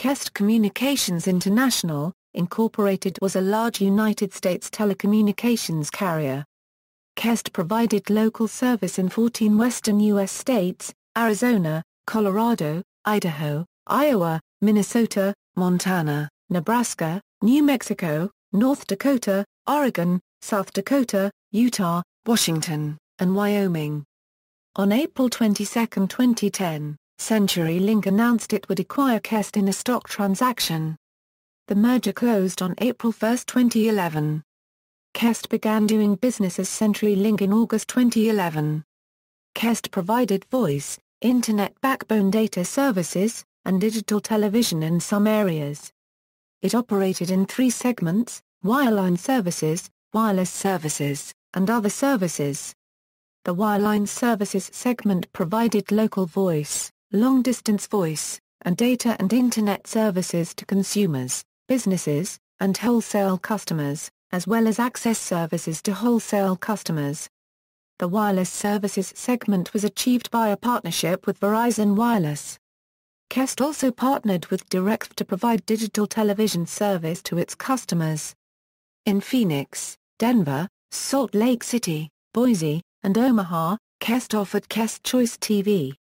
Qwest Communications International, Incorporated was a large United States telecommunications carrier. Qwest provided local service in 14 western U.S. states: Arizona, Colorado, Idaho, Iowa, Minnesota, Montana, Nebraska, New Mexico, North Dakota, Oregon, South Dakota, Utah, Washington, and Wyoming. On April 22, 2010, CenturyLink announced it would acquire Qwest in a stock transaction. The merger closed on April 1, 2011. Qwest began doing business as CenturyLink in August 2011. Qwest provided voice, internet backbone data services, and digital television in some areas. It operated in three segments: wireline services, wireless services, and other services. The wireline services segment provided local voice, long-distance voice, and data and internet services to consumers, businesses, and wholesale customers, as well as access services to wholesale customers. The wireless services segment was achieved by a partnership with Verizon Wireless. Qwest also partnered with Direct to provide digital television service to its customers. In Phoenix, Denver, Salt Lake City, Boise, and Omaha, Qwest offered Qwest Choice TV.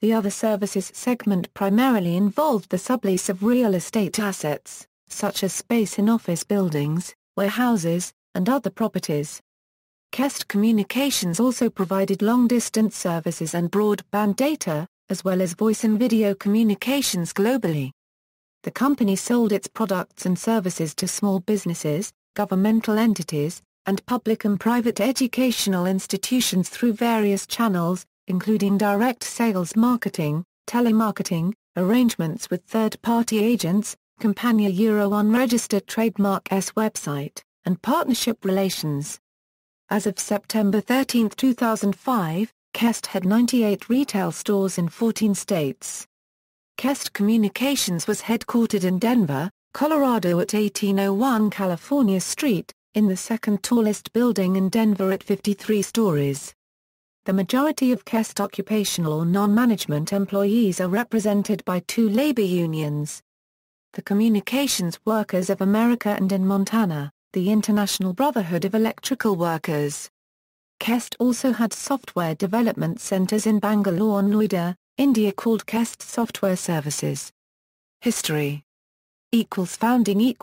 The other services segment primarily involved the sublease of real estate assets, such as space in office buildings, warehouses, and other properties. Qwest Communications also provided long-distance services and broadband data, as well as voice and video communications globally. The company sold its products and services to small businesses, governmental entities, and public and private educational institutions through various channels, including direct sales marketing, telemarketing, arrangements with third-party agents, unregistered trademark's website, and partnership relations. As of September 13, 2005, Qwest had 98 retail stores in 14 states. Qwest Communications was headquartered in Denver, Colorado at 1801 California Street, in the second tallest building in Denver at 53 stories. The majority of Qwest occupational or non-management employees are represented by two labor unions: the Communications Workers of America and in Montana, the International Brotherhood of Electrical Workers. Qwest also had software development centers in Bangalore and Noida, India called Qwest Software Services. History. Founding.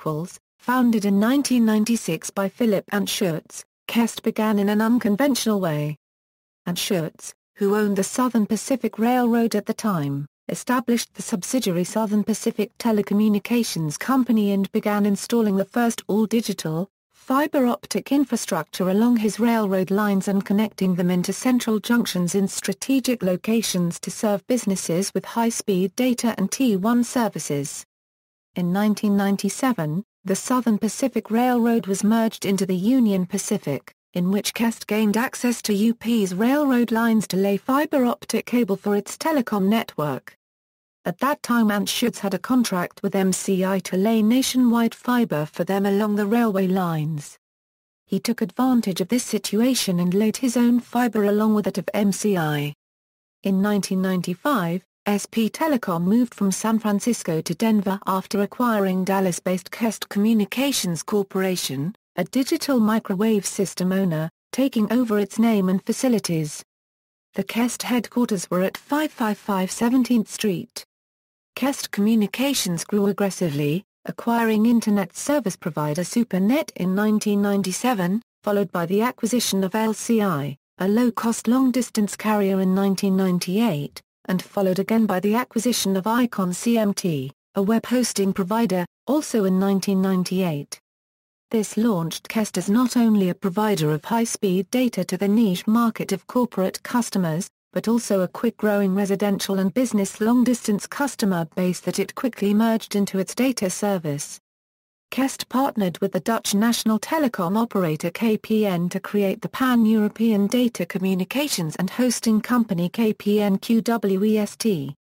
Founded in 1996 by Philip Anschutz, Qwest began in an unconventional way. Anschutz, who owned the Southern Pacific Railroad at the time, established the subsidiary Southern Pacific Telecommunications Company and began installing the first all-digital, fiber-optic infrastructure along his railroad lines and connecting them into central junctions in strategic locations to serve businesses with high-speed data and T1 services. In 1997, the Southern Pacific Railroad was merged into the Union Pacific, in which Qwest gained access to UP's railroad lines to lay fiber-optic cable for its telecom network. At that time Anschutz had a contract with MCI to lay nationwide fiber for them along the railway lines. He took advantage of this situation and laid his own fiber along with that of MCI. In 1995, SP Telecom moved from San Francisco to Denver after acquiring Dallas-based Qwest Communications Corporation, a digital microwave system owner, taking over its name and facilities. The Qwest headquarters were at 555 17th Street. Qwest Communications grew aggressively, acquiring internet service provider SuperNet in 1997, followed by the acquisition of LCI, a low-cost long-distance carrier in 1998, and followed again by the acquisition of Icon CMT, a web hosting provider, also in 1998. This launched Qwest as not only a provider of high-speed data to the niche market of corporate customers, but also a quick-growing residential and business long-distance customer base that it quickly merged into its data service. Qwest partnered with the Dutch national telecom operator KPN to create the pan-European data communications and hosting company KPN Qwest.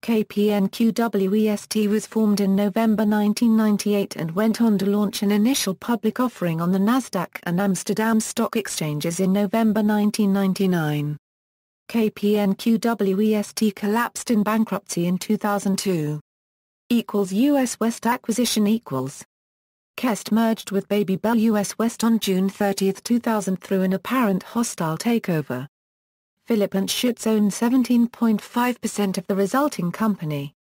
KPN Qwest was formed in November 1998 and went on to launch an initial public offering on the Nasdaq and Amsterdam stock exchanges in November 1999. KPN Qwest collapsed in bankruptcy in 2002. US West acquisition equals. Qwest merged with Baby Bell US West on June 30, 2000 through an apparent hostile takeover. Philip and Schutz own 17.5% of the resulting company.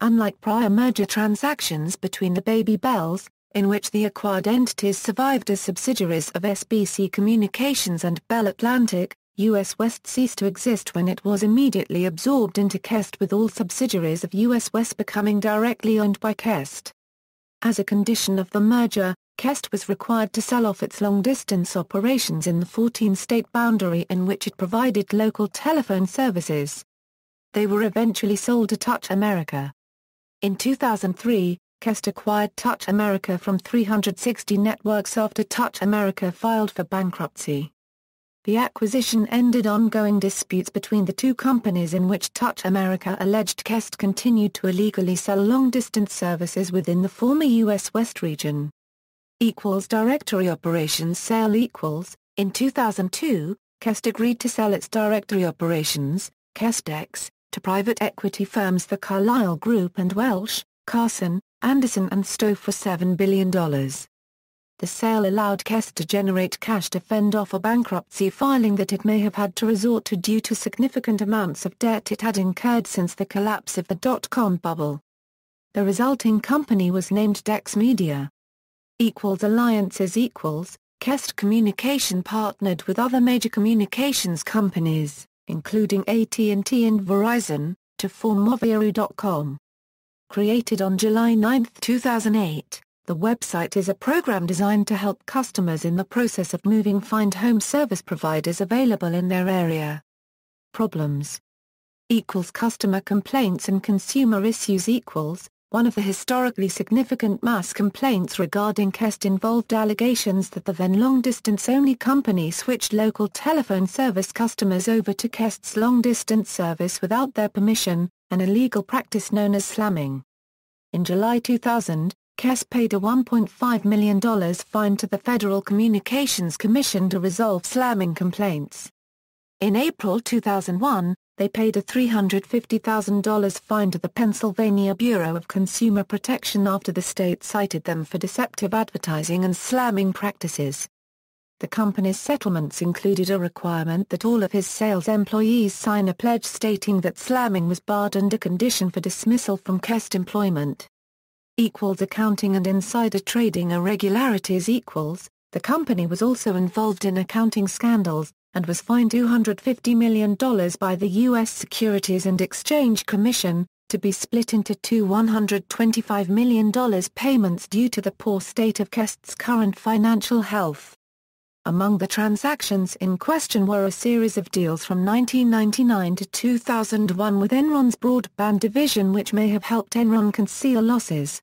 Unlike prior merger transactions between the Baby Bells, in which the acquired entities survived as subsidiaries of SBC Communications and Bell Atlantic, US West ceased to exist when it was immediately absorbed into Qwest, with all subsidiaries of US West becoming directly owned by Qwest. As a condition of the merger, Qwest was required to sell off its long-distance operations in the 14-state boundary in which it provided local telephone services. They were eventually sold to Touch America. In 2003, Qwest acquired Touch America from 360 Networks after Touch America filed for bankruptcy. The acquisition ended ongoing disputes between the two companies, in which Touch America alleged Qwest continued to illegally sell long-distance services within the former US West region. Directory operations sale equals. In 2002, Qwest agreed to sell its directory operations, QwestX, to private equity firms the Carlyle Group and Welsh, Carson, Anderson and Stowe for $7 billion. The sale allowed Qwest to generate cash to fend off a bankruptcy filing that it may have had to resort to due to significant amounts of debt it had incurred since the collapse of the dot-com bubble. The resulting company was named Dex Media. Alliances equals. Qwest Communication partnered with other major communications companies, including AT&T and Verizon, to form Moviaru.com. Created on July 9, 2008, the website is a program designed to help customers in the process of moving find home service providers available in their area. Problems customer complaints and consumer issues equals. One of the historically significant mass complaints regarding Qwest involved allegations that the then long-distance-only company switched local telephone service customers over to Qwest's long-distance service without their permission, an illegal practice known as slamming. In July 2000, Qwest paid a $1.5 million fine to the Federal Communications Commission to resolve slamming complaints. In April 2001, they paid a $350,000 fine to the Pennsylvania Bureau of Consumer Protection after the state cited them for deceptive advertising and slamming practices. The company's settlements included a requirement that all of his sales employees sign a pledge stating that slamming was barred and a condition for dismissal from Qwest employment. Accounting and insider trading irregularities equals. The company was also involved in accounting scandals, and was fined $250 million by the U.S. Securities and Exchange Commission, to be split into two $125 million payments due to the poor state of Qwest's current financial health. Among the transactions in question were a series of deals from 1999 to 2001 with Enron's broadband division, which may have helped Enron conceal losses.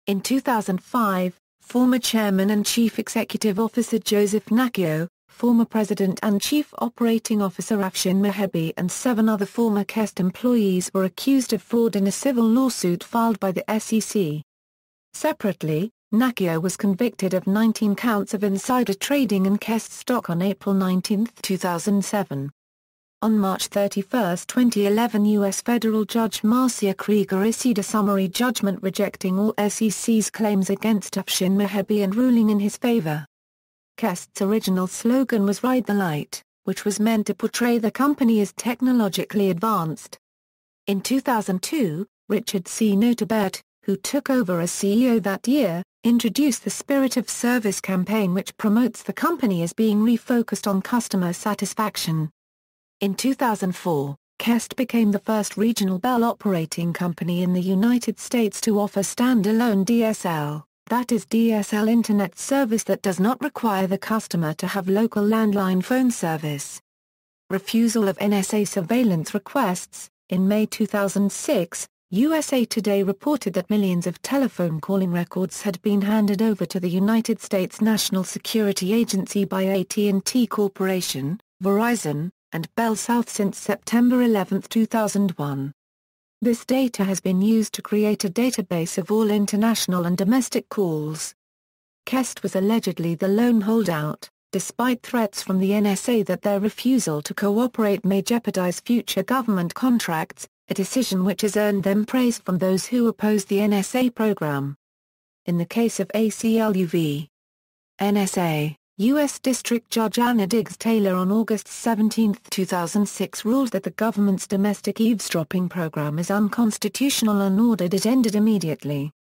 In 2005, former Chairman and Chief Executive Officer Joseph Nacchio, former President and Chief Operating Officer Afshin Mehebi and 7 other former Qwest employees were accused of fraud in a civil lawsuit filed by the SEC. Separately, Nacchio was convicted of 19 counts of insider trading in Qwest stock on April 19, 2007. On March 31, 2011, U.S. Federal Judge Marcia Krieger issued a summary judgment rejecting all SEC's claims against Afshin Mehebi and ruling in his favor. Qwest's original slogan was "Ride the Light," which was meant to portray the company as technologically advanced. In 2002, Richard C. Noterbert, who took over as CEO that year, introduced the Spirit of Service campaign, which promotes the company as being refocused on customer satisfaction. In 2004, Qwest became the first regional Bell operating company in the United States to offer standalone DSL. That is DSL Internet service that does not require the customer to have local landline phone service. Refusal of NSA surveillance requests. In May 2006, USA Today reported that millions of telephone calling records had been handed over to the United States National Security Agency by AT&T Corporation, Verizon, and Bell South since September 11, 2001. This data has been used to create a database of all international and domestic calls. Qwest was allegedly the lone holdout, despite threats from the NSA that their refusal to cooperate may jeopardize future government contracts. a decision which has earned them praise from those who oppose the NSA program. In the case of ACLU v. NSA, U.S. District Judge Anna Diggs Taylor on August 17, 2006 ruled that the government's domestic eavesdropping program is unconstitutional and ordered it ended immediately.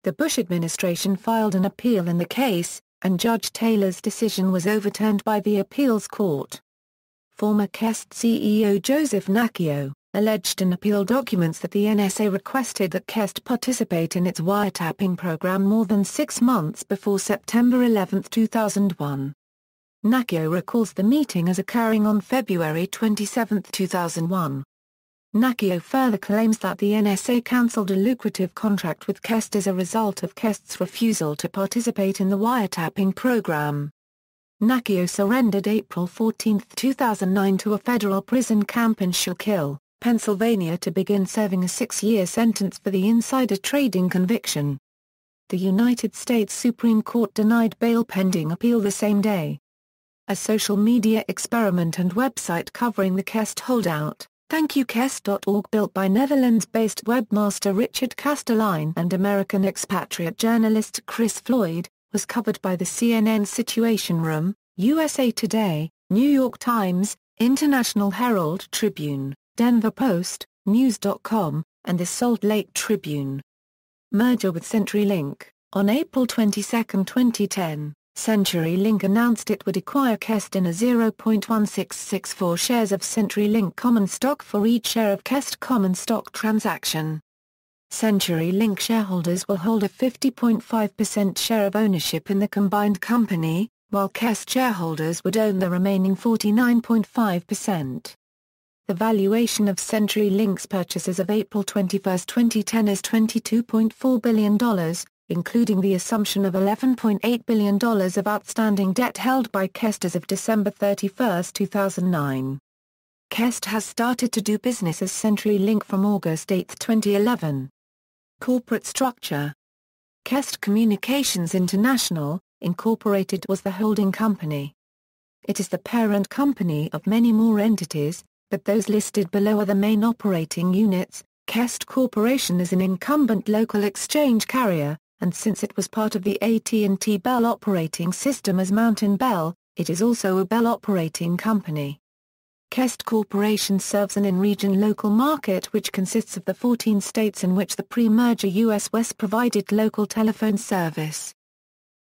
The Bush administration filed an appeal in the case, and Judge Taylor's decision was overturned by the appeals court. Former Qwest CEO Joseph Nacchio alleged in appeal documents that the NSA requested that Qwest participate in its wiretapping program more than 6 months before September 11, 2001. Nacchio recalls the meeting as occurring on February 27, 2001. Nacchio further claims that the NSA cancelled a lucrative contract with Qwest as a result of Qwest's refusal to participate in the wiretapping program. Nacchio surrendered April 14, 2009 to a federal prison camp in Schuylkill, Pennsylvania to begin serving a 6-year sentence for the insider trading conviction. The United States Supreme Court denied bail pending appeal the same day. A social media experiment and website covering the Qwest holdout, ThankYouQwest.org, built by Netherlands-based webmaster Richard Kastelein and American expatriate journalist Chris Floyd, was covered by the CNN Situation Room, USA Today, New York Times, International Herald Tribune, Denver Post, News.com, and the Salt Lake Tribune. Merger with CenturyLink. On April 22, 2010, CenturyLink announced it would acquire Qwest in a 0.1664 shares of CenturyLink common stock for each share of Qwest common stock transaction. CenturyLink shareholders will hold a 50.5% share of ownership in the combined company, while Qwest shareholders would own the remaining 49.5%. The valuation of CenturyLink's purchases of April 21, 2010 is $22.4 billion, including the assumption of $11.8 billion of outstanding debt held by Qwest as of December 31, 2009. Qwest has started to do business as CenturyLink from August 8, 2011. Corporate structure. Qwest Communications International, Incorporated was the holding company. It is the parent company of many more entities, but those listed below are the main operating units. Qwest Corporation is an incumbent local exchange carrier, and since it was part of the AT&T Bell operating system as Mountain Bell, it is also a Bell operating company. Qwest Corporation serves an in-region local market which consists of the 14 states in which the pre-merger U.S. West provided local telephone service.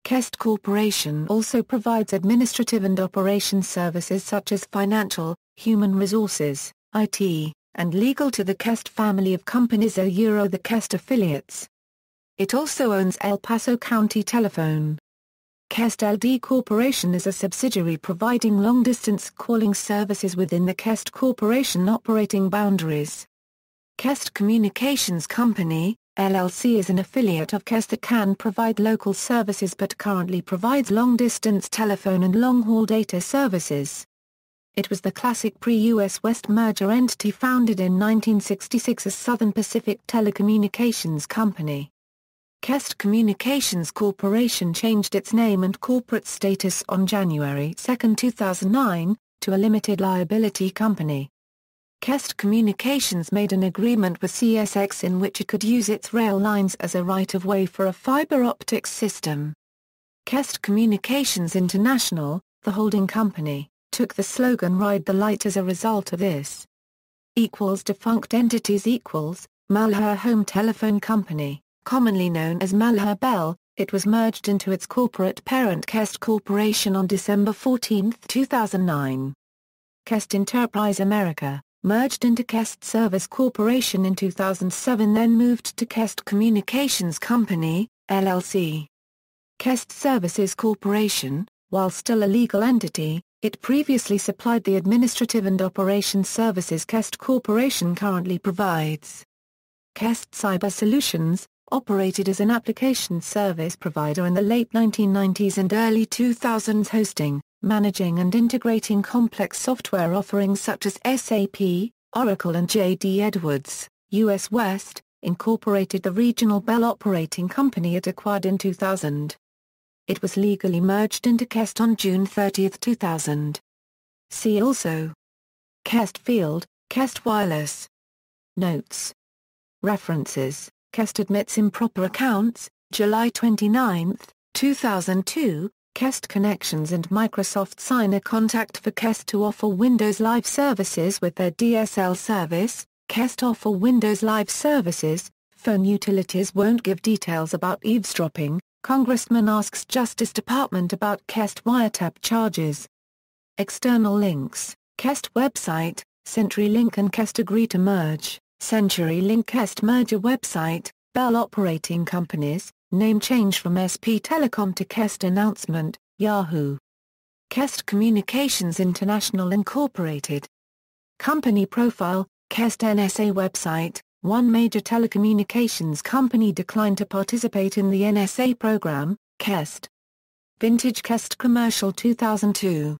Qwest Corporation also provides administrative and operations services such as financial, human resources, IT, and legal to the Qwest family of companies the Qwest affiliates. It also owns El Paso County Telephone. Qwest LD Corporation is a subsidiary providing long-distance calling services within the Qwest Corporation operating boundaries. Qwest Communications Company, LLC is an affiliate of Qwest that can provide local services but currently provides long-distance telephone and long-haul data services. It was the classic pre-US West merger entity founded in 1966 as Southern Pacific Telecommunications Company. Qwest Communications Corporation changed its name and corporate status on January 2, 2009, to a limited liability company. Qwest Communications made an agreement with CSX in which it could use its rail lines as a right-of-way for a fiber optics system. Qwest Communications International, the holding company, took the slogan "Ride the Light" as a result of this. Defunct entities Malheur Home Telephone Company, commonly known as Malheur Bell, it was merged into its corporate parent Qwest Corporation on December 14, 2009. Qwest Enterprise America, merged into Qwest Service Corporation in 2007, then moved to Qwest Communications Company, LLC. Qwest Services Corporation, while still a legal entity, it previously supplied the administrative and operations services Qwest Corporation currently provides. Qwest Cyber Solutions, operated as an application service provider in the late 1990s and early 2000s, hosting, managing and integrating complex software offerings such as SAP, Oracle and J.D. Edwards. U.S. West, Incorporated, the regional Bell operating company it acquired in 2000. It was legally merged into Qwest on June 30, 2000. See also: Qwest Field, Qwest Wireless. Notes. References. Qwest admits improper accounts, July 29, 2002, Qwest Connections and Microsoft sign a contract for Qwest to offer Windows Live services with their DSL service. Qwest offer Windows Live services, phone utilities won't give details about eavesdropping. Congressman asks Justice Department about Qwest wiretap charges. External links. Qwest website, CenturyLink and Qwest agree to merge. CenturyLink Qwest merger website, Bell Operating Companies, name change from SP Telecom to Qwest announcement, Yahoo. Qwest Communications International Incorporated. Company profile, Qwest NSA website, one major telecommunications company declined to participate in the NSA program, Qwest. Vintage Qwest commercial 2002.